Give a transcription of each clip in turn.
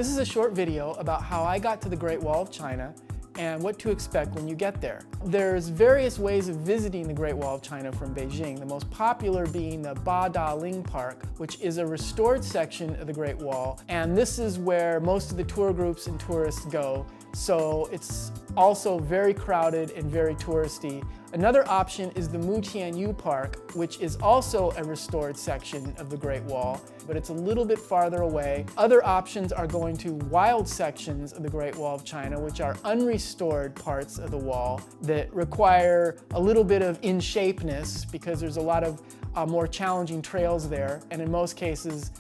This is a short video about how I got to the Great Wall of China and what to expect when you get there. There's various ways of visiting the Great Wall of China from Beijing, the most popular being the Badaling Park, which is a restored section of the Great Wall, and this is where most of the tour groups and tourists go, so it's also very crowded and very touristy. Another option is the Mutianyu Park, which is also a restored section of the Great Wall, but it's a little bit farther away. Other options are going to wild sections of the Great Wall of China, which are unrestored parts of the wall that require a little bit of in-shapeness because there's a lot of more challenging trails there, and in most cases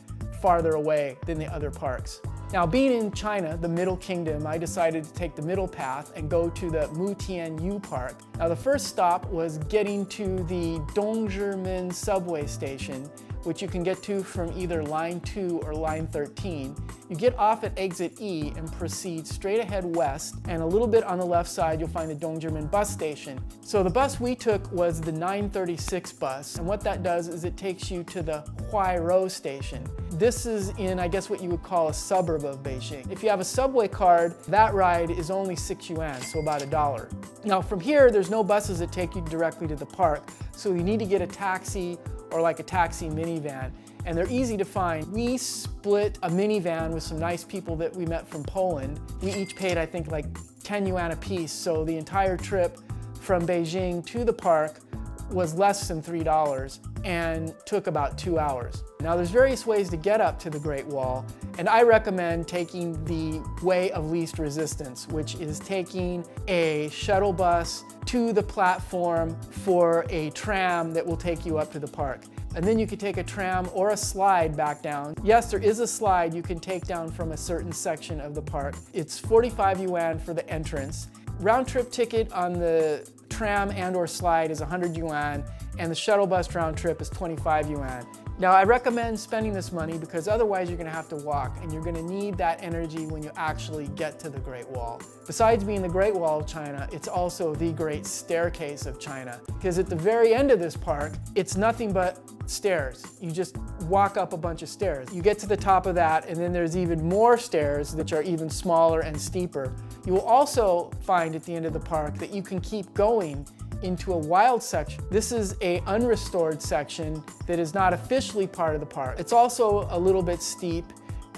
farther away than the other parks. Now, being in China, the Middle Kingdom, I decided to take the middle path and go to the Mutianyu Park. Now, the first stop was getting to the Dongzhimen subway station, which you can get to from either line 2 or line 13. You get off at exit E and proceed straight ahead west, and a little bit on the left side you'll find the Dongzhimen bus station. So the bus we took was the 936 bus, and what that does is it takes you to the Huairou station. This is in, I guess, what you would call a suburb of Beijing. If you have a subway card, that ride is only 6 yuan, so about $1. Now from here, there's no buses that take you directly to the park, so you need to get a taxi or like a taxi minivan, and they're easy to find. We split a minivan with some nice people that we met from Poland. We each paid, I think, like 10 yuan a piece, so the entire trip from Beijing to the park was less than $3 and took about 2 hours. Now there's various ways to get up to the Great Wall, and I recommend taking the way of least resistance, which is taking a shuttle bus to the platform for a tram that will take you up to the park. And then you could take a tram or a slide back down. Yes, there is a slide you can take down from a certain section of the park. It's 45 yuan for the entrance. Round trip ticket on the tram and or slide is 100 yuan, and the shuttle bus round trip is 25 yuan. Now I recommend spending this money because otherwise you're gonna have to walk, and you're gonna need that energy when you actually get to the Great Wall. Besides being the Great Wall of China, it's also the Great Staircase of China, because at the very end of this park, it's nothing but stairs. You just walk up a bunch of stairs. You get to the top of that, and then there's even more stairs which are even smaller and steeper. You will also find at the end of the park that you can keep going into a wild section. This is an unrestored section that is not officially part of the park. It's also a little bit steep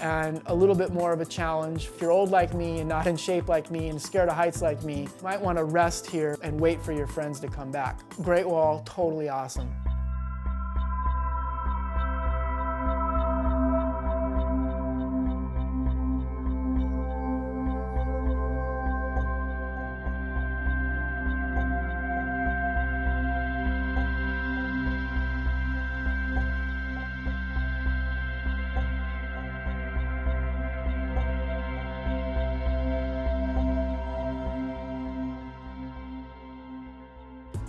and a little bit more of a challenge. If you're old like me and not in shape like me and scared of heights like me, you might want to rest here and wait for your friends to come back. Great Wall, totally awesome.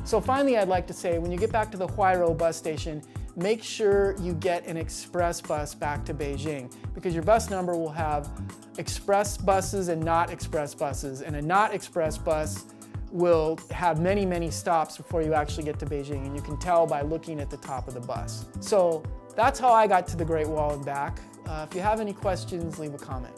So finally, I'd like to say, when you get back to the Huairou bus station, make sure you get an express bus back to Beijing, because your bus number will have express buses and not express buses, and a not express bus will have many, many stops before you actually get to Beijing, and you can tell by looking at the top of the bus. So that's how I got to the Great Wall and back. If you have any questions, leave a comment.